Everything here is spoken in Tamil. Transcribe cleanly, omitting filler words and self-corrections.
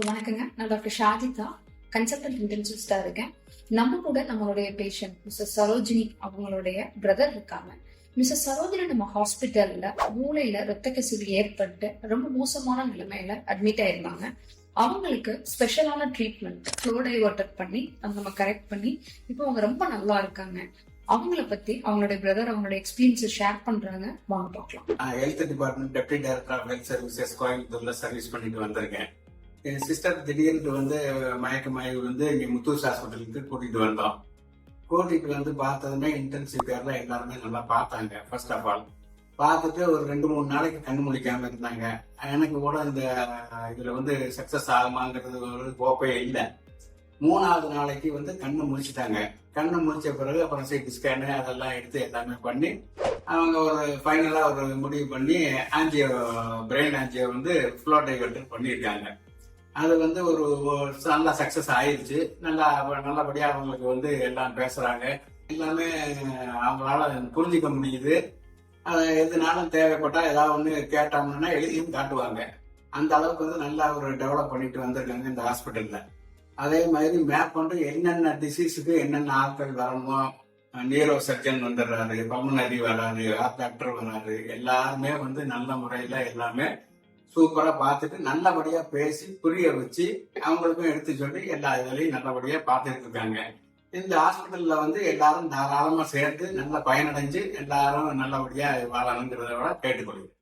வணக்கங்க. நான் டாக்டர் ஷாஜிதா, கன்சல்டன்ட் இன்டென்சிவிஸ்டா இருக்கேன். நம்ம கூட நம்மளுடைய பேஷண்ட் மிஸ்ஸஸ் சரோஜினி அவங்களுடைய பிரதர் இருக்காங்க. மிஸ்ஸஸ் சரோஜினி நம்ம ஹாஸ்பிட்டல்ல மூளையில ரத்த கசிவு ஏற்பட்டு ரொம்ப மோசமான நிலைமையில அட்மிட் ஆயிருந்தாங்க. அவங்களுக்கு ஸ்பெஷலான ட்ரீட்மெண்ட் ஃப்ளோ டைவர்ட் பண்ணி நம்ம கரெக்ட் பண்ணி இப்போ அவங்க ரொம்ப நல்லா இருக்காங்க. அவங்கள பத்தி அவங்களுடைய பிரதர் அவங்களுடைய எக்ஸ்பீரியன்ஸ் ஷேர் பண்றாங்க. வாங்க பார்க்கலாம். Health department deputy director of health services கோயம்புத்தூர்ல சர்வீஸ் பண்ணிட்டு வந்திருக்கேன். என் சிஸ்டர் திடீர்னு மயக்கமாயி இங்க முத்தூர் ஹாஸ்பிட்டலுக்கு கூட்டிட்டு வந்தோம். கூட்டிட்டு வந்து பார்த்ததுமே இன்டென்சிவ் கேர்ல எல்லாருமே நல்லா பார்த்தாங்க. ஃபர்ஸ்ட் ஆஃப் ஆல் பார்த்துட்டு ஒரு 2-3 நாளைக்கு கண்ணு முழிக்காம இருந்தாங்க. எனக்கு கூட இந்த இதுல சக்சஸ் ஆகுமாங்கிறது ஒரு கோப்பே இல்லை. 3வது நாளைக்கு கண்ணு முழிச்சிட்டாங்க. கண்ணு முடிச்ச பிறகு அப்புறம் சிடி ஸ்கேனு அதெல்லாம் எடுத்து எல்லாமே பண்ணி அவங்க ஒரு ஃபைனலா ஒரு முடிவு பண்ணி angio brain angio flow divert பண்ணியிருக்காங்க. அது ஒரு நல்லா சக்சஸ் ஆயிடுச்சு. நல்லபடியா அவங்களுக்கு எல்லாம் பேசுறாங்க. எல்லாமே அவங்களால புரிஞ்சுக்க முடியுது. எதுனாலும் தேவைப்பட்டா ஏதாவது ஒண்ணு கேட்டாங்கன்னா எழுதியும் காட்டுவாங்க. அந்த அளவுக்கு நல்லா ஒரு டெவலப் பண்ணிட்டு வந்திருக்காங்க இந்த ஹாஸ்பிட்டல்ல. அதே மாதிரி மேப் என்னென்ன டிசீஸுக்கு என்னென்ன ஆட்கள் வரணுமோ, நியூரோ சர்ஜன் வந்துடுறாரு, பல்மனரி வராரு, ஹார்ட் டாக்டர் வராரு, எல்லாருமே நல்ல முறையில எல்லாமே சூப்பரா பார்த்துட்டு நல்லபடியா பேசி புரிய வச்சு அவங்களுக்கும் எடுத்து சொல்லி எல்லா இதுலையும் நல்லபடியா பார்த்துட்டு இருக்காங்க. இந்த ஹாஸ்பிட்டல்ல எல்லாரும் தாராளமா சேர்ந்து நல்ல பயனடைஞ்சு எல்லாரும் நல்லபடியா வாழணுங்கிறத கேட்டுக்கொள்ளுங்க.